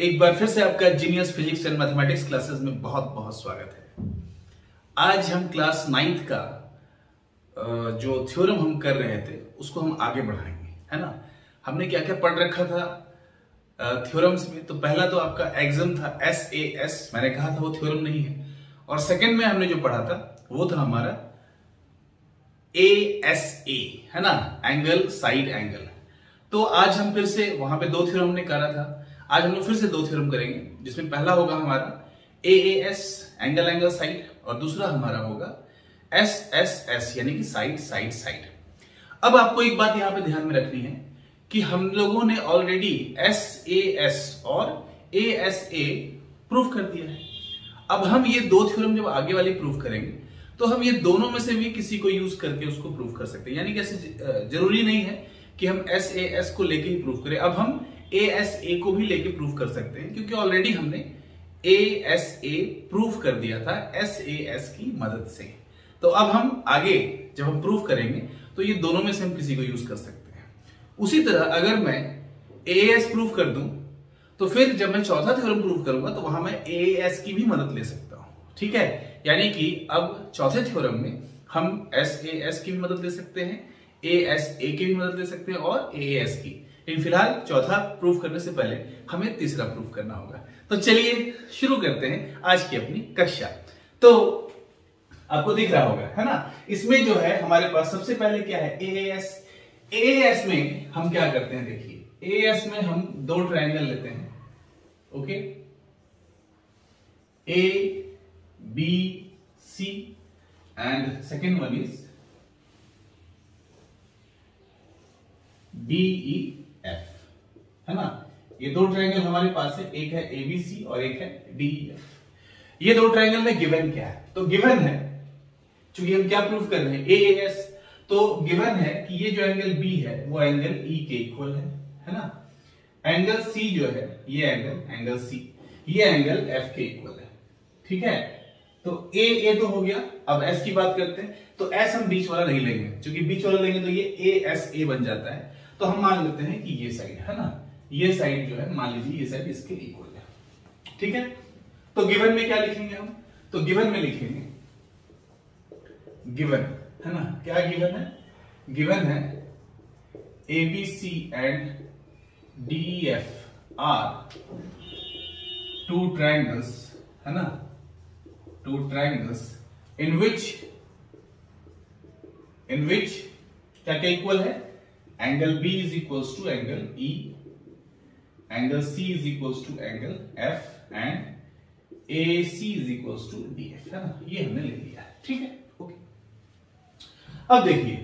एक बार फिर से आपका genius physics and mathematics classes में बहुत बहुत स्वागत है। आज हम क्लास 9th का जो थ्योरम हम कर रहे थे उसको हम आगे बढ़ाएंगे, है ना। हमने क्या क्या पढ़ रखा था थ्योरम्स में। तो पहला तो आपका एग्जाम था SAS, मैंने कहा था वो थ्योरम नहीं है। और सेकंड में हमने जो पढ़ा था वो था हमारा ASA, है ना, एंगल साइड एंगल। तो आज हम फिर से वहां पे दो थ्योरम हमने करा था, आज हम लोग फिर से दो थ्योरम करेंगे, जिसमें पहला होगा हमारा AAS एंगल एंगल साइड और दूसरा हमारा होगा SSS यानी कि साइड साइड साइड। अब आपको एक बात यहां पे ध्यान में रखनी है कि हम लोगों ने ऑलरेडी SAS और ASA प्रूफ कर दिया है। अब हम ये दो थ्योरम जब आगे वाली प्रूफ करेंगे तो हम ये दोनों में से भी किसी को यूज करके उसको प्रूफ कर सकते हैं। यानी कि ऐसे जरूरी नहीं है कि हम SAS को लेके ही प्रूफ करें, अब हम ASA को भी लेके प्रूफ कर सकते हैं, क्योंकि ऑलरेडी हमने ASA प्रूफ कर दिया था SAS की मदद से। तो अब हम आगे जब हम प्रूफ करेंगे तो ये दोनों में से हम किसी को यूज कर सकते हैं। उसी तरह अगर मैं AS प्रूफ कर दूं तो फिर जब मैं चौथा थ्योरम प्रूफ करूंगा तो वहां मैं AS की भी मदद ले सकता हूं, ठीक है। यानी कि अब चौथे थ्योरम में हम SAS की भी मदद ले सकते हैं, ASA की भी मदद ले सकते हैं और AS की। लेकिन फिलहाल चौथा प्रूफ करने से पहले हमें तीसरा प्रूफ करना होगा। तो चलिए शुरू करते हैं आज की अपनी कक्षा। तो आपको दिख रहा होगा, है ना, इसमें जो है हमारे पास सबसे पहले क्या है AAS। AAS में हम क्या करते हैं, देखिए AAS में हम दो ट्रायंगल लेते हैं, okay, ABC and second one is DEF, है ना। ये दो ट्रायंगल हमारे पास है, एक है ABC और एक है DEF। ये दो ट्रायंगल में गिवन क्या है, तो गिवन है, चूंकि हम क्या प्रूफ कर रहे हैं AAS, तो गिवन है कि ये जो एंगल B है वो एंगल E के इक्वल है ना। एंगल C जो है ये एंगल C ये एंगल F के इक्वल है, ठीक है। तो A तो हो गया। अब S की बात करते हैं, तो S हम बीच वाला नहीं लेंगे, क्योंकि बीच वाला लेंगे तो ये ASA बन जाता है। तो हम मान लेते हैं कि ये साइड, है ना, ये साइड जो है मान लीजिए ये साइड इसके इक्वल है, ठीक है। तो गिवन में क्या लिखेंगे हम, तो गिवन में लिखेंगे गिवन, है ना, क्या गिवन है, गिवन है ABC and DEF are two triangles, है ना, टू ट्रायंगल्स in which क्या क्या इक्वल है, angle B is equals to angle E, angle C is equals to angle F and AC is equals to DF, है ना। ये हमने ले लिया है, ठीक है, ओके। अब देखिए,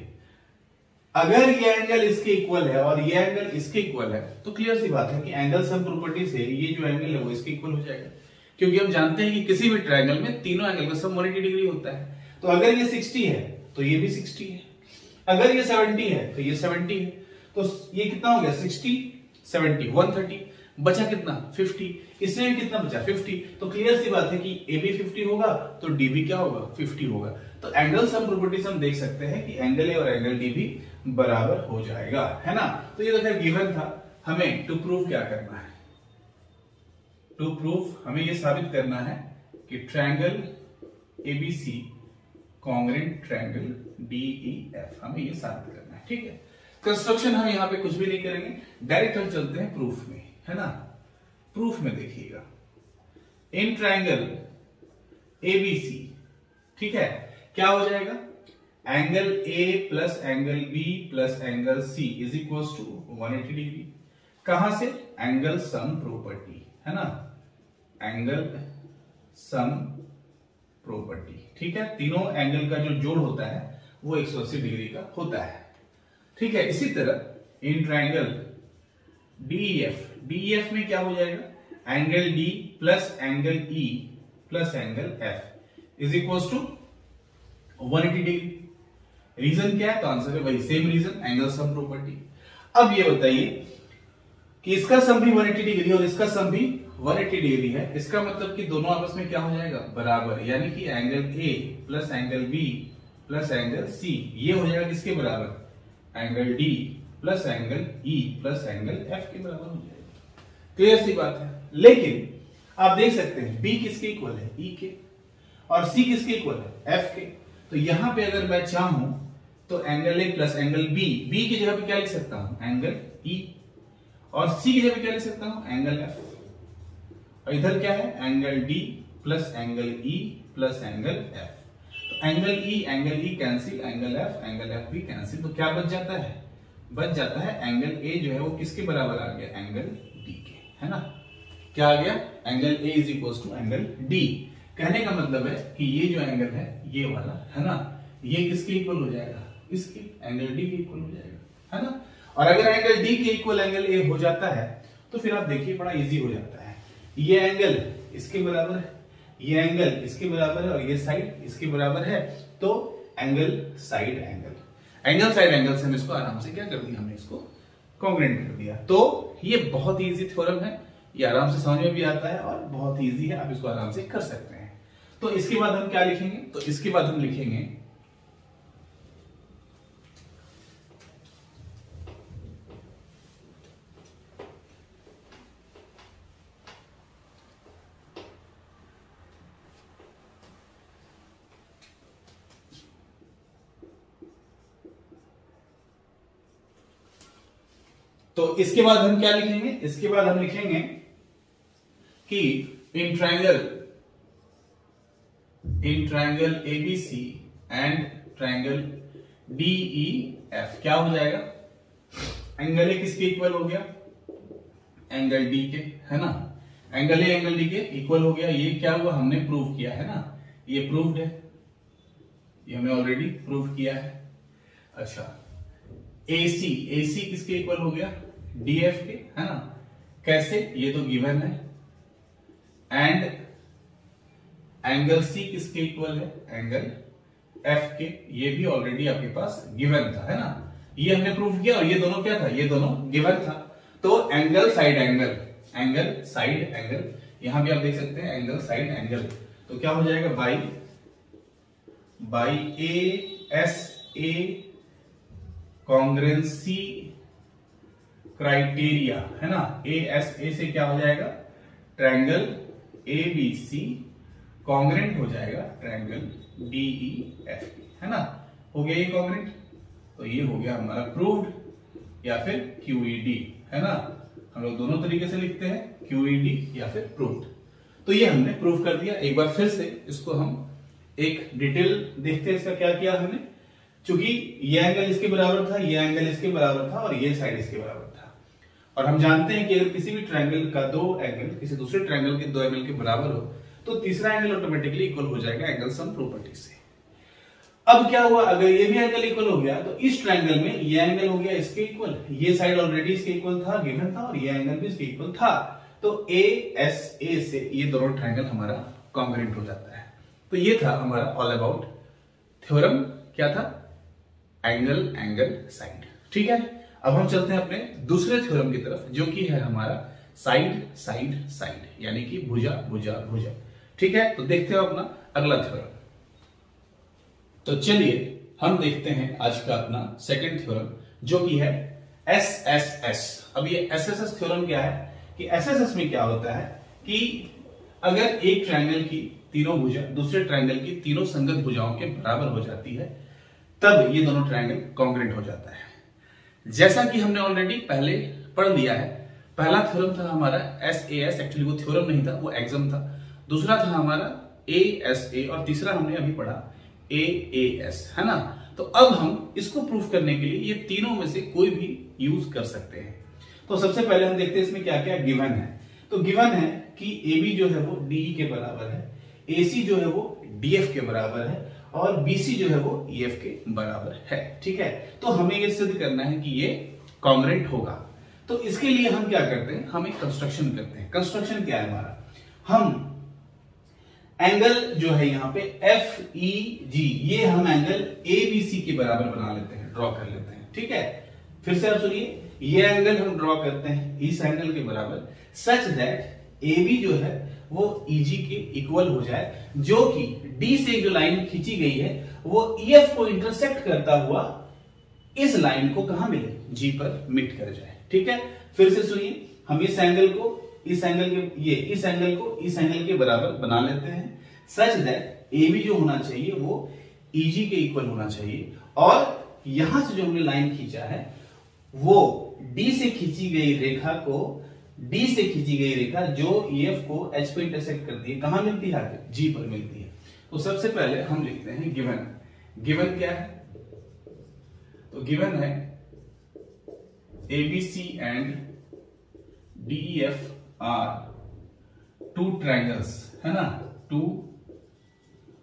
अगर ये एंगल इसके इक्वल है और ये एंगल इसके इक्वल है तो क्लियर सी बात है कि एंगल सम प्रॉपर्टी से ये जो एंगल है वो इसके इक्वल हो जाएगा, क्योंकि हम जानते हैं कि किसी भी ट्रायंगल में तीनों एंगल का सम 180 डिग्री होता है। तो अगर ये 60 है तो ये भी 60 है, अगर ये 70 है तो ये 70 है। तो ये कितना हो गया, 60 70 130, बचा कितना 50, इसमें कितना बचा 50। तो क्लियर सी बात है कि AB 50 होगा तो DB क्या होगा 50 होगा। तो एंगल सम प्रॉपर्टी से हम देख सकते हैं कि एंगल A और एंगल D भी बराबर हो जाएगा, है ना। तो ये तो खैर गिवन था। हमें टू प्रूफ क्या करना है, टू प्रूफ हमें ये साबित करना है कि triangle ABC congruent triangle DEF, हमें ये साबित करना है, ठीक है। कंस्ट्रक्शन हम यहां पे कुछ भी नहीं करेंगे, डायरेक्ट हम चलते हैं प्रूफ में, है ना। प्रूफ में देखिएगा, इन ट्रायंगल ABC, ठीक है, क्या हो जाएगा, angle A plus angle B plus angle C is equal to 180 degree. कहां से, एंगल सम प्रॉपर्टी, है ना, एंगल सम प्रॉपर्टी, ठीक है। तीनों एंगल का जो जोड़ होता है वो 180 डिग्री का होता है, ठीक है। इसी तरह इन ट्रायंगल DEF में क्या हो जाएगा, angle D plus angle E plus angle F is equal to 180 degree. Reason क्या है, तो आंसर है वही same reason, angle sum property. अब ये बताइए कि इसका सम भी 180 डिग्री और इसका सम भी 180 डिग्री है, इसका मतलब कि दोनों आपस में क्या हो जाएगा, बराबर। यानी कि angle A plus angle B plus angle C ये हो जाएगा किसके बराबर, angle D plus angle E plus angle F के बराबर हो जाएगा। क्लियर सी बात है। लेकिन आप देख सकते हैं B किसके इक्वल है, E के, और C किसके इक्वल है, F के। तो यहां पे अगर मैं चाहूं तो angle A plus angle B, B की जगह पे क्या लिख सकता हूं, एंगल E, और C की जगह पे क्या लिख सकता हूं, एंगल F, और इधर क्या है, angle D plus angle E plus angle F। तो angle E cancel, angle F भी कैंसिल, तो क्या बच जाता है, बच जाता है एंगल A जो है वो किसके बराबर आ गया, एंगल D के, है ना। क्या आ गया, angle A is equal to angle D। कहने का मतलब है कि ये जो एंगल है ये वाला, है ना, ये किसके इक्वल हो जाएगा, इसके, एंगल D के इक्वल हो जाएगा, है ना। और अगर एंगल D के इक्वल एंगल A हो जाता है तो फिर आप देखिए बड़ा इजी हो जाता है। ये एंगल इसके बराबर है, ये एंगल इसके बराबर है, और ये साइड इसके बराबर है, तो एंगल साइड एंगल से हम इसको आराम से क्या कर दिया, हमने इसको कॉन्ग्रुएंट कर दिया। तो ये बहुत ही इजी थ्योरम है, ये आराम से समझ में भी आता है और बहुत ही इजी है, आप इसको आराम से कर सकते हैं। तो इसके बाद हम क्या लिखेंगे, तो इसके बाद हम लिखेंगे तो इसके बाद हम क्या लिखेंगे, इसके बाद हम लिखेंगे कि in triangle ABC and triangle DEF क्या हो जाएगा, एंगल A किसके इक्वल हो गया, एंगल D के, है ना। एंगल A एंगल D के इक्वल हो गया, ये क्या हुआ, हमने प्रूव किया है ना, ये प्रूव्ड है, ये हमने ऑलरेडी प्रूव किया है। अच्छा, AC किसके इक्वल हो गया, DF के, है ना। कैसे, ये तो गिवन है। एंड एंगल C किसके इक्वल है, एंगल F के, ये भी ऑलरेडी आपके पास गिवन था, है ना, ये हमने प्रूव किया, और ये दोनों क्या था, ये दोनों गिवन था। तो एंगल साइड एंगल, यहां भी आप देख सकते हैं एंगल साइड एंगल, तो क्या हो जाएगा, बाई ASA कॉन्ग्रुएंसी क्राइटेरिया, है ना। ASA से क्या हो जाएगा, ट्रायंगल ABC कॉन्ग्रुएंट हो जाएगा ट्रायंगल DEF, है ना। हो गया ये कॉन्ग्रुएंट, तो ये हो गया हमारा प्रूव्ड या फिर QED, है ना। हम लोग दोनों तरीके से लिखते हैं, QED या फिर प्रूव्ड। तो ये हमने प्रूव कर दिया। एक बार फिर से इसको हम एक डिटेल देखते हैं, इसका क्या किया हमने। चूंकि ये एंगल इसके बराबर था, ये एंगल इसके बराबर था, और ये साइड इसके बराबर था, और हम जानते हैं कि अगर किसी भी ट्रायंगल का दो एंगल किसी दूसरे ट्रायंगल के दो एंगल के बराबर हो तो तीसरा एंगल ऑटोमेटिकली इक्वल हो जाएगा एंगल सम प्रॉपर्टी से। अब क्या हुआ, अगर ये भी एंगल इक्वल हो गया तो इस ट्रायंगल में ये एंगल हो गया इसके इक्वल, ये साइड ऑलरेडी इसके इक्वल था, गिवन था, और ये एंगल भी इसके इक्वल था। तो ASA से ये दोनों ट्रायंगल हमारा कॉन्ग्रुएंट हो जाता है। तो ये था हमारा ऑल अबाउट थ्योरम, क्या था, एंगल साइड। ठीक है, अब हम चलते हैं अपने दूसरे थ्योरम की तरफ, जो कि है हमारा साइड, यानी कि भुजा। ठीक है, तो देखते हैं अपना अगला थ्योरम। तो चलिए हम देखते हैं आज का अपना सेकंड थ्योरम, जो कि है SSS। अब ये SSS थ्योरम क्या है कि SSS में क्या होता है कि अगर एक ट्रायंगल की तीनों भुजा दूसरे ट्रायंगल की तीनों संगत भुजाओं के बराबर हो जाती है, तब ये दोनों ट्रायंगल कॉन्ग्रुएंट हो जाता है। जैसा कि हमने ऑलरेडी पहले पढ़ लिया है, पहला थ्योरम था हमारा SAS, एक्चुअली वो थ्योरम नहीं था, वो एग्जाम था। दूसरा था हमारा ASA, और तीसरा हमने अभी पढ़ा AAS, है ना। तो अब हम इसको प्रूफ करने के लिए ये तीनों में से कोई भी यूज कर सकते हैं। तो सबसे पहले हम देखते हैं इसमें क्या क्या गिवन है। तो गिवन है कि AB जो है वो DE के बराबर है, AC जो है वो DF के बराबर है, और BC जो है वो EF के बराबर है। ठीक है, तो हमें ये सिद्ध करना है कि ये कॉन्ग्रुएंट होगा। तो इसके लिए हम क्या करते हैं, हम एक कंस्ट्रक्शन करते हैं। कंस्ट्रक्शन क्या है हमारा, हम एंगल जो है यहाँ पे FEG, ये हम एंगल ABC के बराबर बना लेते हैं, ड्रॉ कर लेते हैं। ठीक है, फिर से आप सुनिए, ये एंगल हम ड्रॉ करते हैं इस एंगल के बराबर, सच दैट AB जो है वो EG के इक्वल हो जाए, जो कि D से जो लाइन खींची गई है वो EF को इंटरसेक्ट करता हुआ इस लाइन को कहां मिले, G पर मिट कर जाए। ठीक है, फिर से सुनिए, हम इस एंगल को इस एंगल के इस एंगल को इस एंगल के बराबर बना लेते हैं सच दैट ए बी जो होना चाहिए वो ईजी के इक्वल होना चाहिए, और यहां से जो हमने लाइन खींचा है वो डी से खींची गई रेखा जो ईएफ को एच पे इंटरसेक्ट करती है, कहां मिलती है? आगे जी पर मिलती है। तो सबसे पहले हम लिखते हैं गिवन क्या है? तो गिवन है ABC and DEF are two triangles, है ना, टू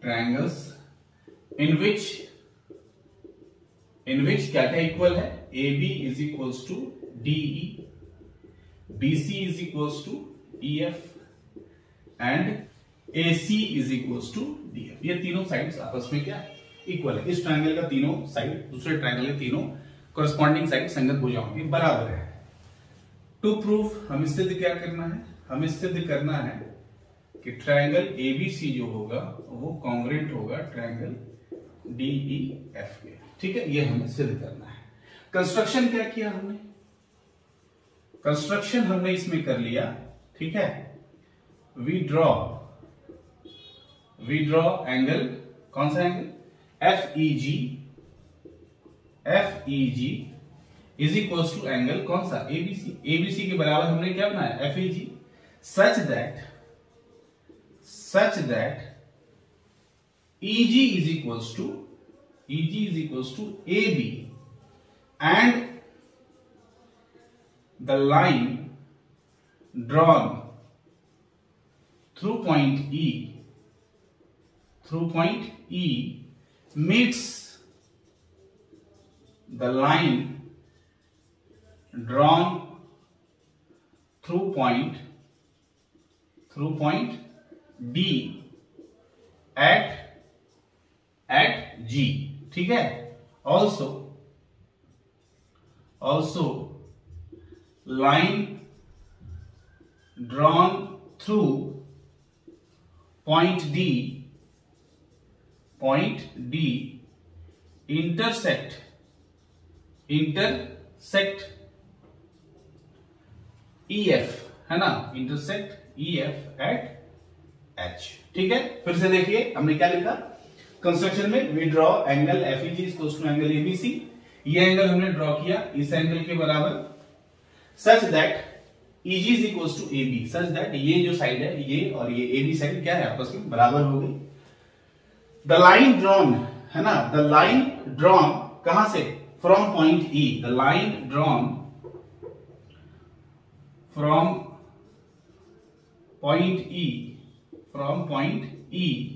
ट्रायंगल्स इन विच क्या क्या इक्वल है? AB is equals to DE, BC is equals to EF and AC is equals to DF। ये तीनों साइड्स आपस में क्या इक्वल है। इस ट्रायंगल का तीनों साइड दूसरे ट्रायंगल के तीनों कॉरेस्पॉन्डिंग साइड संगत भुजाओं के बराबर है। टू प्रूव हमें सिद्ध क्या करना है? हमें सिद्ध करना है कि ट्रायंगल ABC जो होगा वो कॉन्ग्रुएंट होगा ट्रायंगल DEF के। ठीक है, ये हमें सिद्ध करना है। कंस्ट्रक्शन क्या किया हमने? कंस्ट्रक्शन हमने इसमें कर लिया, ठीक है। वी ड्रॉ एंगल, कौन सा angle? FEG is equal to angle कौन सा? ABC के बराबर हमने क्या बनाया? FEG, such that EG is equal to AB and the line drawn through point E meets the line drawn through point D at G, ठीक है। also line drawn through point D intersect EF, है ना, intersect EF at H। ठीक है, फिर से देखिए हमने क्या लिखा कंस्ट्रक्शन में? We draw angle FEG equals to angle ABC। ये एंगल हमने ड्रॉ किया इस एंगल के बराबर, such that EG is equals to AB, such that ये जो साइड है ये और ये AB साइड क्या है? आपस में बराबर हो गई। द लाइन ड्रॉन, है ना, द लाइन ड्रॉन कहां से? From point E। The line drawn from point E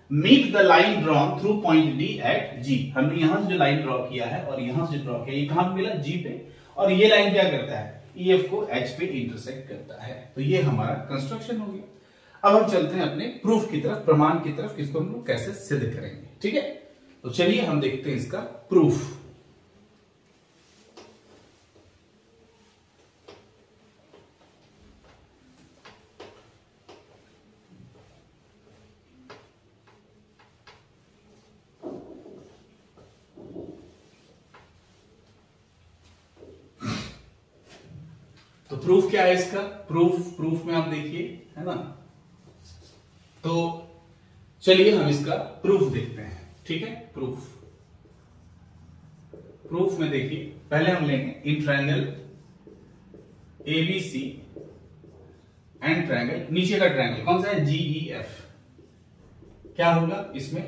meet the line drawn through point D at G। हमने यहां से जो लाइन ड्रॉ किया है और यहां से ड्रॉ किया, ये कहां पे मिला? G पे, और ये लाइन क्या करता है? EF को H पे इंटरसेक्ट करता है। तो ये हमारा कंस्ट्रक्शन हो गया। अब हम चलते हैं अपने प्रूफ की तरफ, प्रमाण की तरफ, किसको हम लोग कैसे सिद्ध करेंगे। ठीक है, तो चलिए हम देखते हैं इसका प्रूफ। तो प्रूफ क्या है इसका? प्रूफ में आप देखिए, है ना, तो चलिए हम इसका प्रूफ देखते हैं। ठीक है, प्रूफ में देखिए, पहले हम लेंगे in triangle ABC and triangle, नीचे का ट्रायंगल कौन सा है? GEF। क्या होगा इसमें?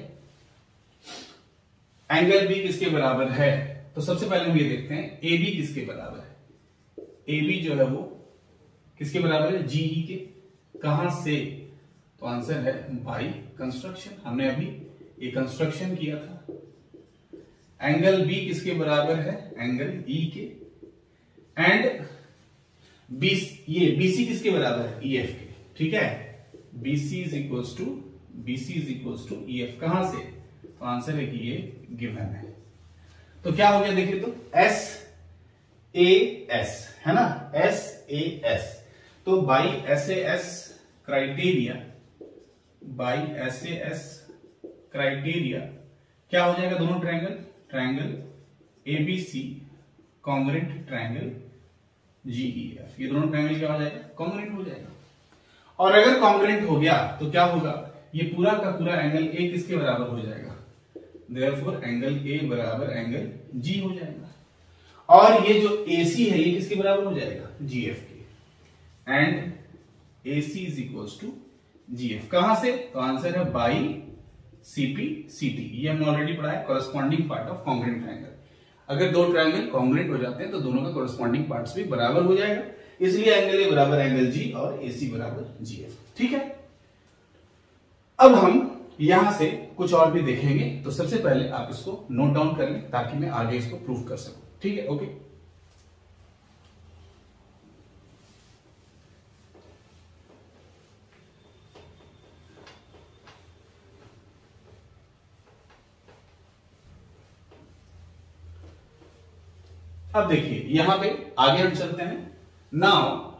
एंगल B किसके बराबर है? तो सबसे पहले हम ये देखते हैं AB किसके बराबर है। AB जो है वो किसके बराबर है? GE के। कहां से? तो आंसर है बाई कंस्ट्रक्शन। हमने अभी ये कंस्ट्रक्शन किया था। एंगल B किसके बराबर है? एंगल E के। एंड ये BC किसके बराबर है? EF के। ठीक है, BC is equals to EF। कहां से? तो आंसर है कि ये गिवन है। तो क्या हो गया देखिए, तो SAS, है ना, SAS। तो बाई SAS क्राइटेरिया क्या हो जाएगा? दोनों triangle ABC congruent triangle GEF। ये दोनों ट्रायंगल क्या हो जाएगा? कॉन्ग्रुएंट हो जाएगा। और अगर कॉन्ग्रुएंट हो गया तो क्या होगा? ये पूरा का पूरा एंगल ए किसके बराबर हो जाएगा? देयरफॉर एंगल ए बराबर एंगल जी हो जाएगा। और ये जो AC है ये किसके बराबर हो जाएगा? GF के। And AC is equals to GF। कहां से? तो आंसर है बाई CP CT। ये हमने ऑलरेडी पढ़ा है, corresponding part of congruent triangle. अगर दो ट्रायंगल कॉन्ग्रुएंट हो जाते हैं तो दोनों का कॉरेस्पॉन्डिंग पार्ट्स भी बराबर हो जाएगा, इसलिए एंगल ए बराबर एंगल जी और AC बराबर GF। ठीक है, अब हम यहां से कुछ और भी देखेंगे, तो सबसे पहले आप इसको नोट डाउन कर लें ताकि मैं आगे इसको प्रूव कर सकूं। ठीक है, ओके। अब देखिए यहां पे आगे हम चलते हैं। नाउ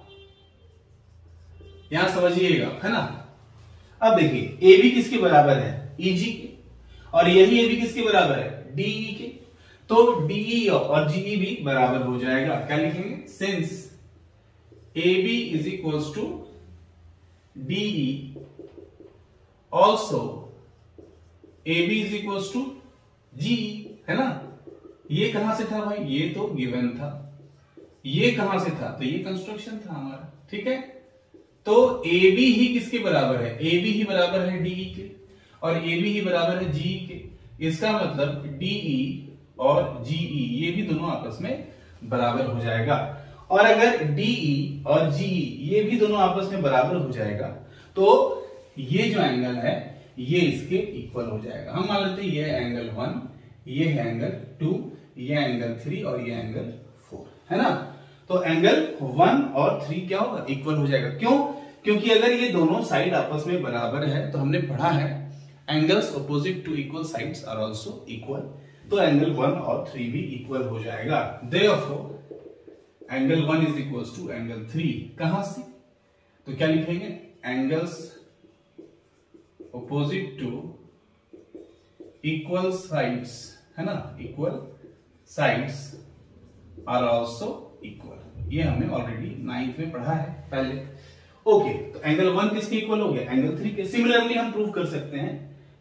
यहां समझिएगा, है ना। अब देखिए AB किसके बराबर है? EG के। और यही AB किसके बराबर है? DE के। तो DE और GE भी बराबर हो जाएगा। क्या लिखेंगे? Since AB is equals to DE also AB is equals to GE, है ना। ये कहां से था भाई? ये तो गिवन था। ये कहां से था? तो ये कंस्ट्रक्शन था हमारा। ठीक है, तो AB ही किसके बराबर है? AB ही बराबर है DE के, और AB ही बराबर है GE के। इसका मतलब DE और GE ये भी दोनों आपस में बराबर हो जाएगा। और अगर DE और GE ये भी दोनों आपस में बराबर हो जाएगा तो ये जो एंगल है ये इसके इक्वल हो जाएगा। हम मान लेते हैं ये एंगल 1, ये है एंगल 2, ये एंगल 3 और ये एंगल 4, है ना। तो एंगल 1 और 3 क्या होगा? इक्वल हो जाएगा। क्यों? क्योंकि अगर ये दोनों साइड आपस में बराबर है तो हमने पढ़ा है angles opposite to equal sides are also equal, तो एंगल 1 और 3 भी इक्वल हो जाएगा। Therefore angle 1 is equals to angle 3। कहां से? तो क्या लिखेंगे? Angles opposite to equal sides, है ना, equal sides are also equal. ये हमने ऑलरेडी 9th में पढ़ा है पहले। ओके, तो एंगल 1 किसके इक्वल हो गया? एंगल 3 के। सिमिलरली हम प्रूव कर सकते हैं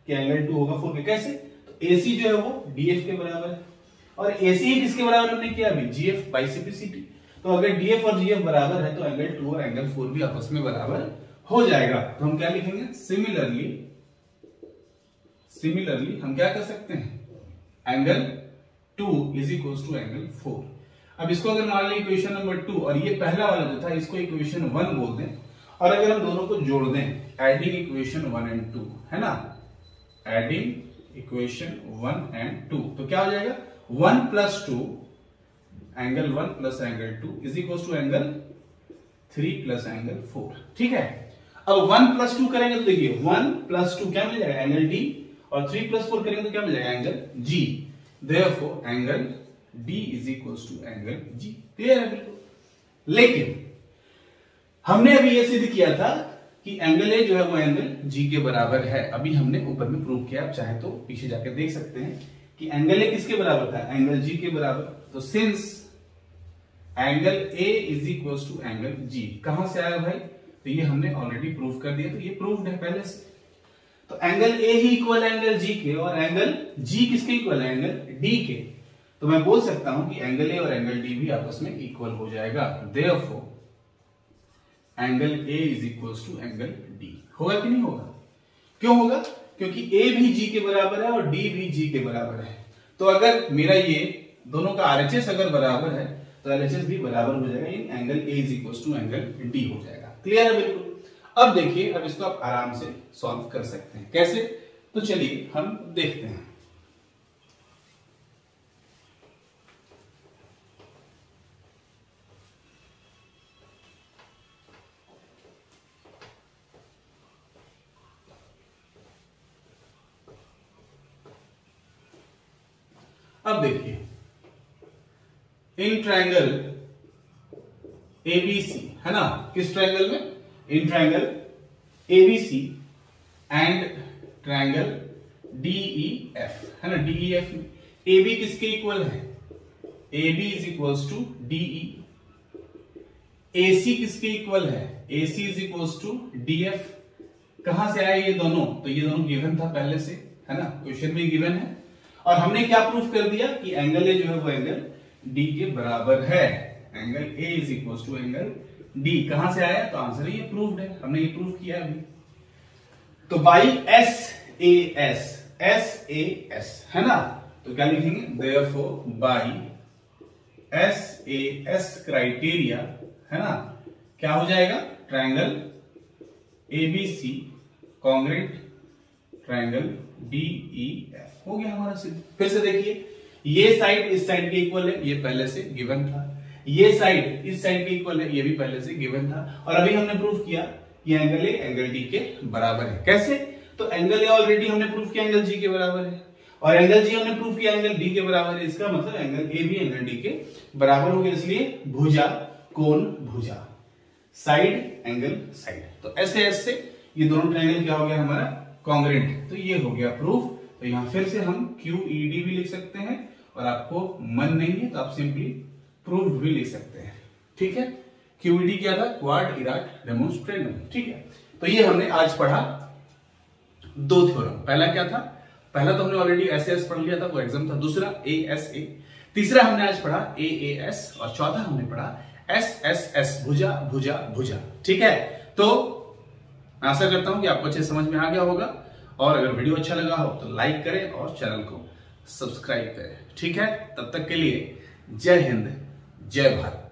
कि एंगल 2 होगा 4 के। कैसे? तो AC जो है वो DF के बराबर है, और AC किसके बराबर हमने किया अभी? GF by CP CT। तो अगर DF और GF बराबर है तो एंगल 2 और एंगल 4 भी आपस में बराबर हो जाएगा। तो हम क्या लिखेंगे? सिमिलरली हम क्या कर सकते हैं? Angle 2 is equal to angle 4। अब इसको अगर मान लें इक्वेशन नंबर 2, और ये पहला वाला जो था इसको इक्वेशन 1 बोल दें, और अगर हम दोनों को जोड़ दें, एडिंग इक्वेशन 1 एंड 2, है ना, एडिंग इक्वेशन 1 एंड 2, तो क्या हो जाएगा? 1 plus 2, angle 1 plus angle 2 is equal to angle 3 plus angle 4। ठीक है, अब 1 प्लस 2 करेंगे तो देखिए 1 प्लस 2 क्या मिल जाएगा? एंगल D, और 3 प्लस 4 करेंगे तो क्या मिल जाएगा? Angle G। Therefore angle D is equal to angle G। Clear है बिल्कुल। लेकिन हमने अभी ये सिद्ध किया था कि एंगल A जो है वो एंगल G के बराबर है। अभी हमने ऊपर में प्रूव किया, आप चाहे तो पीछे जाकर देख सकते हैं कि एंगल A किसके बराबर था? एंगल G के बराबर। तो since angle A is equal to angle G, कहां से आया भाई? तो ये हमने ऑलरेडी प्रूव कर दिया, तो ये प्रूव्ड है पहले से। तो एंगल A ही इक्वल है एंगल G के, और एंगल G किसके इक्वल है? एंगल D के। तो मैं बोल सकता हूं कि एंगल A और एंगल D भी आपस में इक्वल हो जाएगा। Therefore angle A is equal to angle D। होगा कि नहीं होगा? क्यों होगा? क्योंकि A भी G के बराबर है और D भी G के बराबर है। तो अगर मेरा ये दोनों का RHS अगर बराबर है तो LHS भी बराबर हो जाएगा, यानी angle A is equal to angle D हो जाएगा। क्लियर है बिल्कुल। अब देखिए, अब इसको आप आराम से सॉल्व कर सकते हैं। कैसे? तो चलिए हम देखते हैं। अब देखिए, इन ट्रायंगल ABC, है ना, किस ट्रायंगल में? In triangle ABC and triangle DEF, है ना, DEF में AB किसके इक्वल है? AB is equal to DE, AC किसके इक्वल है, AC is equal to DF। कहां से आए ये दोनों, तो ये दोनों गिवन था पहले से, है ना, क्वेश्चन में गिवन है। और हमने क्या प्रूफ कर दिया कि एंगल ए जो है वो एंगल D के बराबर है। Angle A is equal to angle D। कहां से आया, तो आंसर ये प्रूव्ड है, हमने ये प्रूफ किया अभी। तो बाई SAS है ना, तो क्या लिखेंगे, देयरफॉर बाई SAS क्राइटेरिया, है ना, क्या हो जाएगा, triangle ABC congruent triangle DEF हो गया हमारा सिद्ध। फिर से देखिए, ये साइड इस साइड के इक्वल है, ये पहले से गिवन था। ये साइड इस साइड के इक्वल है, ये भी पहले से गिवन था। और अभी हमने प्रूफ किया ये एंगल ए एंगल डी के बराबर है। कैसे, तो एंगल ए ऑलरेडी हमने प्रूफ किया एंगल जी के बराबर है, और एंगल जी हमने प्रूफ किया एंगल डी के बराबर है। इसका मतलब एंगल ए भी एंगल डी के बराबर हो गया, इसलिए भुजा कोण भुजा, साइड एंगल साइड। तो ऐसे ऐसे ये दोनों ट्रायंगल क्या हो गया हमारा, कॉन्ग्रेंट। तो ये हो गया प्रूफ। तो यहां फिर से हम QED भी लिख सकते हैं, और आपको मन नहीं है तो आप सिंपली प्रूफ भी लिख सकते हैं। ठीक है, QED क्या था, क्वाड इराट डेमोन्स्ट्रेंडम। ठीक है, तो ये हमने आज पढ़ा दो थ्योरम। पहला क्या था, पहला तो हमने ऑलरेडी SAS पढ़ लिया था, वो एग्जाम था। दूसरा ASA, तीसरा हमने आज पढ़ा AAS, और चौथा हमने पढ़ा SSS, भुजा भुजा भुजा। ठीक है, तो आशा करता हूं कि आपको अच्छे समझ में आ गया होगा, और अगर वीडियो अच्छा लगा हो तो लाइक करें और चैनल को सब्सक्राइब करें। ठीक है, तब तक के लिए जय हिंद जय भारत।